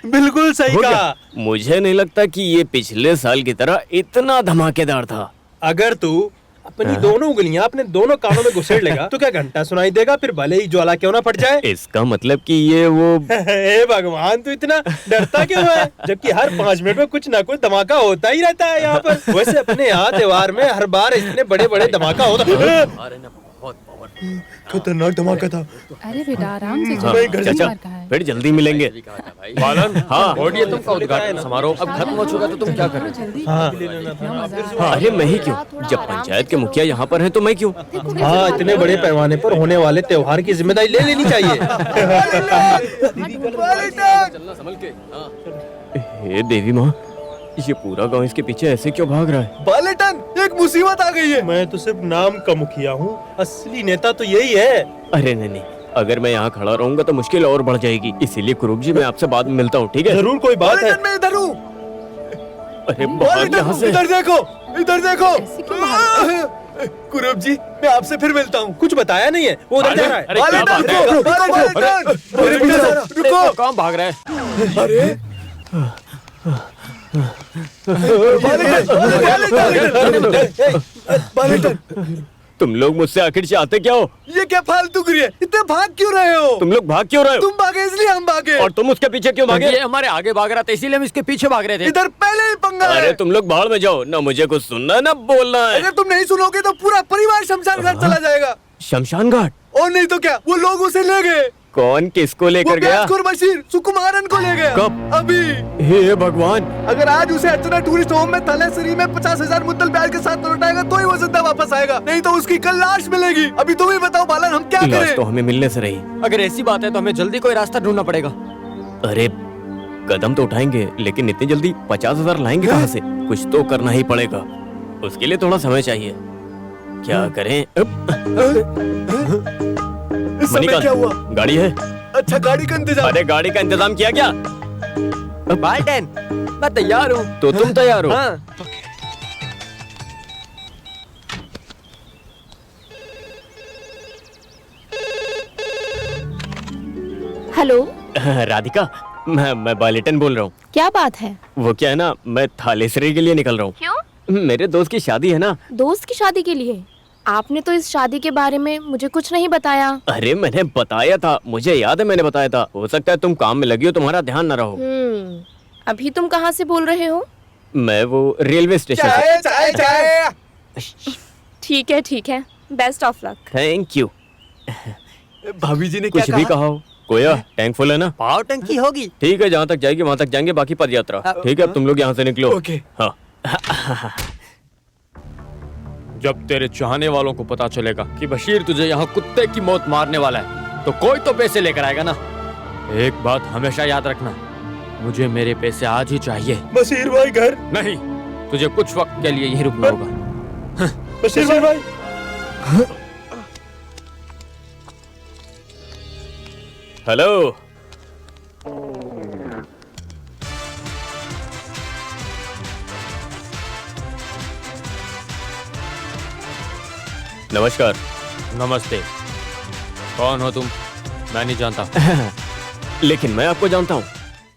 बिल्कुल सही कहा। मुझे नहीं लगता कि ये पिछले साल की तरह इतना धमाकेदार था। अगर तू अपनी दोनों उंगलियां अपने दोनों कानों में घुसेड़ लेगा तो क्या घंटा सुनाई देगा, फिर भले ही ज्वाला क्यों ना फट जाए। इसका मतलब कि ये वो हे भगवान, तू इतना डरता क्यों है, जबकि हर 5 मिनट में कुछ ना कुछ धमाका होता ही रहता है यहाँ पर। वैसे अपने यहाँ त्योहार में हर बार इतने बड़े बड़े धमाका होता है। खतरनाक धमाका था। अरे बेटा आराम से हाँ, चाचा फिर जल्दी मिलेंगे। बालन, हाँ और ये तुमका उद्घाटन समारोह अब खत्म हो चुका तो तुम क्या कर रहे हो? हाँ, अरे मैं ही क्यों, जब पंचायत के मुखिया यहाँ पर हैं तो मैं क्यों। हाँ, इतने बड़े पैमाने पर होने वाले त्योहार की जिम्मेदारी ले लेनी चाहिए। हे देवी माँ, ये पूरा गांव इसके पीछे ऐसे क्यों भाग रहा है। बालेटन, एक मुसीबत आ गई है। मैं तो सिर्फ नाम का मुखिया हूँ, असली नेता तो यही है। अरे नहीं, अगर मैं यहाँ खड़ा रहूंगा तो मुश्किल और बढ़ जाएगी, इसीलिए कुरूप जी मैं आपसे बाद में मिलता हूँ, ठीक है? जरूर, कोई बात है। मैं इधर हूँ। अरे बाहर यहाँ से। इधर देखो, इधर देखो। कुरूप जी, मैं आपसे फिर मिलता हूँ। कुछ बताया नहीं है, वो उधर जा रहा है। रुको, कहाँ भाग रहा है? अरे तुम लोग मुझसे आखिर चाहते क्या हो? ये क्या फालतू गिरी है? इतने भाग क्यों रहे हो? तुम लोग भाग क्यों रहे हो? तुम भागे इसलिए हम भागे। और तुम उसके पीछे क्यों भागे? ये हमारे आगे भाग रहा था इसीलिए हम इसके पीछे भाग रहे थे। इधर पहले ही पंगा है। अरे तुम लोग बाहर में जाओ ना, मुझे कुछ सुनना है ना बोलना है। अगर तुम नहीं सुनोगे तो पूरा परिवार शमशान घाट चला जाएगा। शमशान घाट? और नहीं तो क्या, वो लोग उसे ले गए। कौन किसको लेकर गया? बशीर सुकुमारन को ले गया। कब? अभी। हे भगवान, अगर आज उसे अर्चना टूरिस्ट होम में थैलेसरी में 50,000 मुद्दल ब्याज के साथ लौटाएगा तो ही वो जिंदा वापस आएगा, नहीं तो उसकी कल लाश मिलेगी। अभी तुम ही बताओ बालन, हम क्या लाश करें? तो हमें मिलने से रही। अगर ऐसी बात है तो हमें जल्दी कोई रास्ता ढूंढना पड़ेगा। अरे कदम तो उठाएंगे, लेकिन इतनी जल्दी 50,0000 लाएंगे कहाँ से? कुछ तो करना ही पड़ेगा, उसके लिए थोड़ा समय चाहिए। क्या करें? इस समय क्या हुआ? गाड़ी है? अच्छा, गाड़ी का इंतजाम। अरे गाड़ी का इंतजाम किया क्या? बाल्टन, मैं तैयार हूँ। तो तुम तैयार हो? हाँ। हेलो राधिका, मैं बालेटन बोल रहा हूँ। क्या बात है? वो क्या है ना, मैं थालेसरी के लिए निकल रहा हूँ। क्यों? मेरे दोस्त की शादी है ना। दोस्त की शादी के लिए? आपने तो इस शादी के बारे में मुझे कुछ नहीं बताया। अरे मैंने बताया था, मुझे याद है मैंने बताया था। हो सकता है तुम काम में लगी हो, तुम्हारा ध्यान न रहो। अभी तुम कहाँ से बोल रहे हो? मैं वो रेलवे स्टेशन से। चाय। ठीक है, best of luck. Thank you. भाभी जी ने क्या कुछ भी कहा हो। कोया, टैंक फुल है ना? पावर टंकी होगी। ठीक है, जहाँ तक जाएगी वहाँ तक जाएंगे, बाकी पद यात्रा। ठीक है, अब तुम लोग यहाँ से निकलो। ओके। हाँ। जब तेरे चाहने वालों को पता चलेगा कि बशीर तुझे यहाँ कुत्ते की मौत मारने वाला है तो कोई तो पैसे लेकर आएगा ना। एक बात हमेशा याद रखना, मुझे मेरे पैसे आज ही चाहिए। बशीर भाई घर नहीं, तुझे कुछ वक्त के लिए यहीं रुकना होगा। बशीर भाई। हेलो, नमस्कार। नमस्ते। कौन हो तुम? मैं नहीं जानता। लेकिन मैं आपको जानता हूँ।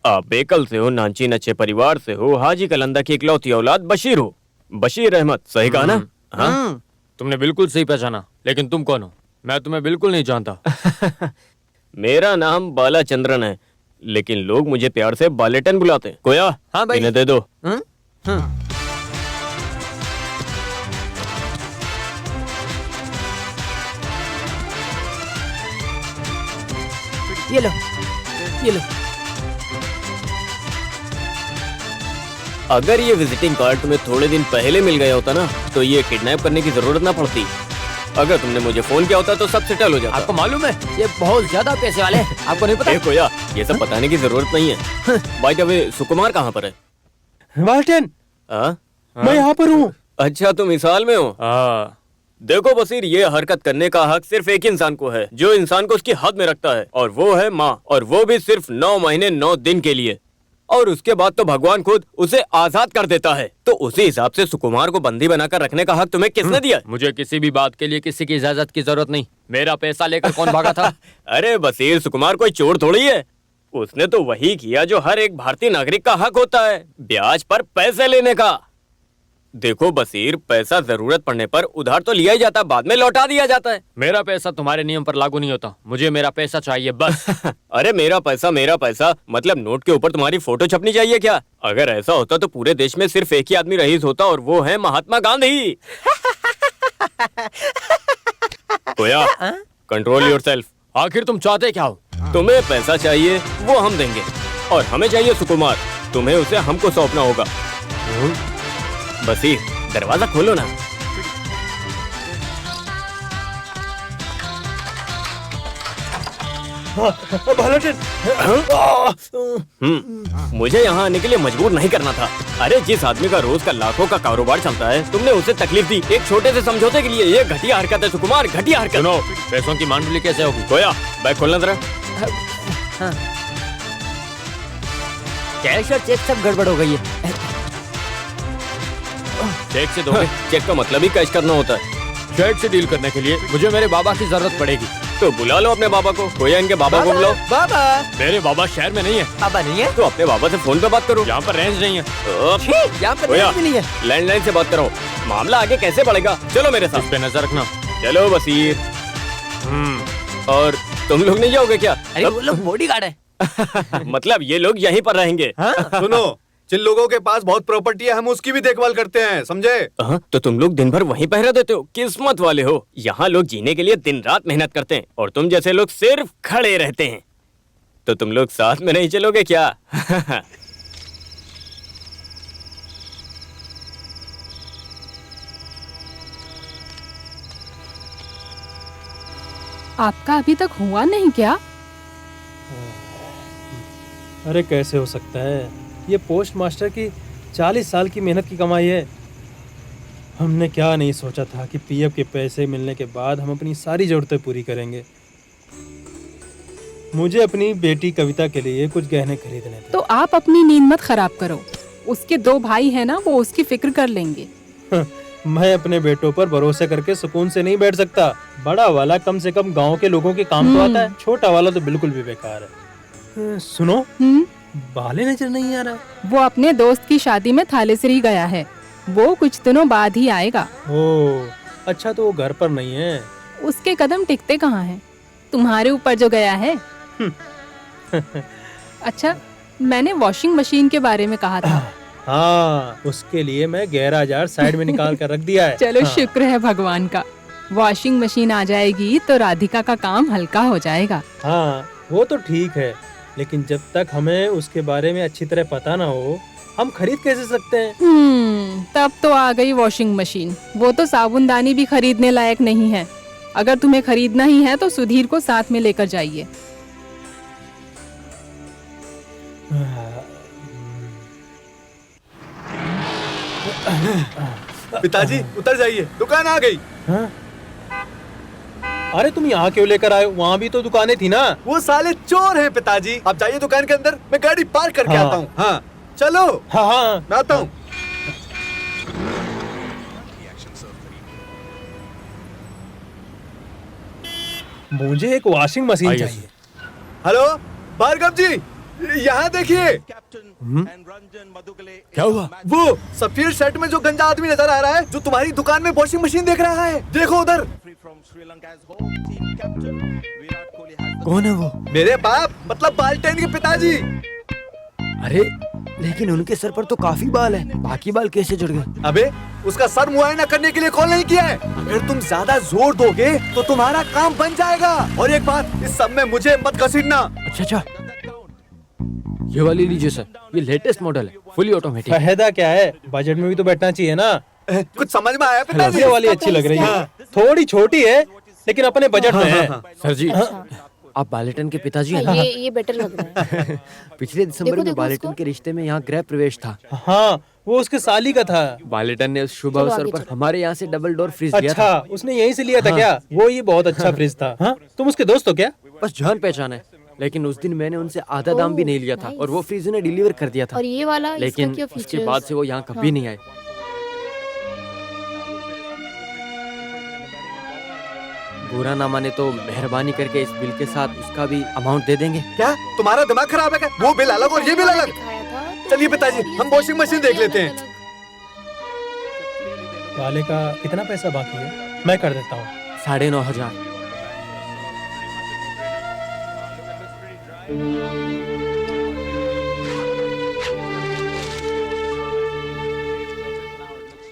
आप बेकल से हो, नानची नच्चे परिवार से हो, हाजी कलंदा की इकलौती औलाद बशीर हो। बशीर अहमद, सही कहा ना? हाँ? तुमने बिल्कुल सही पहचाना, लेकिन तुम कौन हो? मैं तुम्हें बिल्कुल नहीं जानता। मेरा नाम बालाचंद्रन है, लेकिन लोग मुझे प्यार से बालेटन बुलाते हैं। कोया, हाँ भाई। इन्हें दे दो। ये लो, ये लो। अगर ये विजिटिंग कार्ड तुम्हें थोड़े दिन पहले मिल गया होता ना, तो ये किडनैप करने की जरूरत ना पड़ती। अगर तुमने मुझे फोन किया होता तो सब सेटल हो जाता। आपको मालूम है ये बहुत ज्यादा पैसे वाले हैं, आपको नहीं पता? कोया, ये सब बताने की जरूरत नहीं है। बाय द वे, सुकुमार कहाँ पर है? बाल्टन, मैं यहाँ पर हूँ। अच्छा, तुम इस हाल में हो? देखो बशीर, ये हरकत करने का हक सिर्फ एक इंसान को है, जो इंसान को उसकी हद में रखता है, और वो है माँ। और वो भी सिर्फ 9 महीने 9 दिन के लिए, और उसके बाद तो भगवान खुद उसे आजाद कर देता है। तो उसी हिसाब से सुकुमार को बंदी बनाकर रखने का हक तुम्हें किसने दिया? मुझे किसी भी बात के लिए किसी की इजाजत की जरूरत नहीं। मेरा पैसा लेकर कौन भागा था? अरे बशीर, सुकुमार कोई चोर थोड़ी है। उसने तो वही किया जो हर एक भारतीय नागरिक का हक होता है, ब्याज पर पैसे लेने का। देखो बसीर, पैसा जरूरत पड़ने पर उधार तो लिया ही जाता, बाद में लौटा दिया जाता है। मेरा पैसा तुम्हारे नियम पर लागू नहीं होता, मुझे मेरा पैसा चाहिए बस। अरे मेरा पैसा मतलब नोट के ऊपर तुम्हारी फोटो छपनी चाहिए क्या? अगर ऐसा होता तो पूरे देश में सिर्फ एक ही आदमी रईस होता और वो है महात्मा गांधी। कोया, कंट्रोल योरसेल्फ। आखिर तुम चाहते क्या हो? तुम्हें पैसा चाहिए, वो हम देंगे, और हमें चाहिए सुकुमार, तुम्हें उसे हमको सौंपना होगा। बसीर, दरवाजा खोलो ना। मुझे यहाँ आने के लिए मजबूर नहीं करना था। अरे जिस आदमी का रोज का लाखों का कारोबार चलता है, तुमने उसे तकलीफ दी एक छोटे से समझौते के लिए। ये घटिया हरकत है सुकुमार, घटिया हरकत। सुनो, पैसों की मांडली कैसे होगी? कोया, बैग खोलना जरा। कैश और चेक सब गड़बड़ हो गई है। चेक से दोगे? चेक का मतलब ही कैश करना होता है। चेक से डील करने के लिए मुझे मेरे बाबा की जरूरत पड़ेगी। तो बुला लो अपने बाबा को। कोया, इनके बाबा को बुलाओ। बाबा। मेरे बाबा शहर में नहीं है। बाबा नहीं है तो अपने बाबा से फोन पे बात करो। यहाँ पर रेंज नहीं है। यहाँ पर कोया, भी नहीं है। लैंडलाइन से बात करो। मामला आगे कैसे बढ़ेगा? चलो मेरे इस साथ। पे नजर रखना। चलो बसीर। और तुम लोग नहीं जाओगे क्या? अरे वो लोग बॉडीगार्ड है। मतलब ये लोग यहीं पर रहेंगे? सुनो, जिन लोगों के पास बहुत प्रॉपर्टी है हम उसकी भी देखभाल करते हैं, समझे? तो तुम लोग दिन भर वहीं पहरा देते हो? किस्मत वाले हो। यहाँ लोग जीने के लिए दिन रात मेहनत करते हैं और तुम जैसे लोग सिर्फ खड़े रहते हैं। तो तुम लोग साथ में नहीं चलोगे क्या? आपका अभी तक हुआ नहीं क्या? अरे कैसे हो सकता है? ये पोस्ट मास्टर की 40 साल की मेहनत की कमाई है। हमने क्या नहीं सोचा था कि पीएफ के पैसे मिलने के बाद हम अपनी सारी जरूरतें पूरी करेंगे। मुझे अपनी बेटी कविता के लिए कुछ गहने खरीदने थे। तो आप अपनी नींद मत खराब करो। उसके 2 भाई हैं ना, वो उसकी फिक्र कर लेंगे। मैं अपने बेटों पर भरोसे करके सुकून से नहीं बैठ सकता। बड़ा वाला कम से कम गांव के लोगों के काम तो आता है, छोटा वाला तो बिल्कुल भी बेकार है। सुनो, बाले नजर नहीं आ रहा। वो अपने दोस्त की शादी में थालेसरी गया है। वो कुछ दिनों बाद ही आएगा। ओह, अच्छा तो वो घर पर नहीं है। उसके कदम टिकते कहाँ हैं? तुम्हारे ऊपर जो गया है। अच्छा, मैंने वॉशिंग मशीन के बारे में कहा था। हाँ, उसके लिए मैं 11,000 साइड में निकाल कर रख दिया है। चलो शुक्र है भगवान का। वॉशिंग मशीन आ जाएगी तो राधिका का काम हल्का हो जाएगा। हाँ, वो तो ठीक है, लेकिन जब तक हमें उसके बारे में अच्छी तरह पता ना हो, हम खरीद कैसे सकते हैं? तब तो आ गई वॉशिंग मशीन। वो तो साबुनदानी भी खरीदने लायक नहीं है। अगर तुम्हें खरीदना ही है तो सुधीर को साथ में लेकर जाइए। पिताजी उतर जाइए, दुकान आ गई। हाँ? अरे तुम यहाँ क्यों लेकर आए? वहाँ भी तो दुकानें थी ना। वो साले चोर हैं पिताजी। आप जाइए दुकान के अंदर, मैं गाड़ी पार्क करके हाँ। आता हूँ। हाँ चलो। हाँ हाँ, मैं आता हूँ। मुझे एक वॉशिंग मशीन आइए। चाहिए। हेलो भार्गव जी, यहाँ देखिए। क्या हुआ? वो सफेद शर्ट में जो गंजा आदमी नजर आ रहा है, जो तुम्हारी दुकान में वॉशिंग मशीन देख रहा है, देखो उधर। कौन है वो? मेरे बाप, मतलब बाल्टेन के पिताजी। अरे लेकिन उनके सर पर तो काफी बाल है, बाकी बाल कैसे जुड़ गए? अबे उसका सर मुआयना करने के लिए कॉल नहीं किया है। अगर तुम ज्यादा जोर दोगे तो तुम्हारा काम बन जाएगा। और एक बात, इस सब में मुझे मत घसीटना। अच्छा, ये वाली लीजिए सर, ये लेटेस्ट मॉडल है, फुली ऑटोमेटिक। फायदा क्या है? बजट में भी तो बैठना चाहिए ना। कुछ समझ में आया पिताजी? ये वाली अच्छी लग रही है। थोड़ी छोटी है लेकिन अपने बजट में है। सर जी, आप बालेटन के पिताजी हैं ना? ये बेटर लग रहा है। पिछले दिसंबर देखो, में देखो बालेटन उसको। के रिश्ते में यहाँ गृह प्रवेश था। हाँ, वो उसके साली का था। बालेटन ने उस शुभ चलो अवसर आगे पर चलो। हमारे यहाँ से डबल डोर फ्रिज लिया अच्छा, था। उसने यहीं से लिया था क्या? वो ये बहुत अच्छा फ्रिज था। हाँ? तुम उसके दोस्त हो क्या? बस जान पहचान है, लेकिन उस दिन मैंने उनसे आधा दाम भी नहीं लिया था और वो फ्रिज उन्हें डिलीवर कर दिया था। और ये वाला, इसका लेकिन क्या उसके फीचर्स? बाद से वो यहाँ कभी नहीं आए। बुरा ना माने तो मेहरबानी करके इस बिल के साथ उसका भी अमाउंट दे देंगे। क्या तुम्हारा दिमाग खराब है क्या? वो बिल अलग और ये बिल अलग। चलिए पिताजी, हम वॉशिंग मशीन देख लेते हैं। वाले का कितना पैसा बाकी है? मैं कर देता हूँ। 9,500।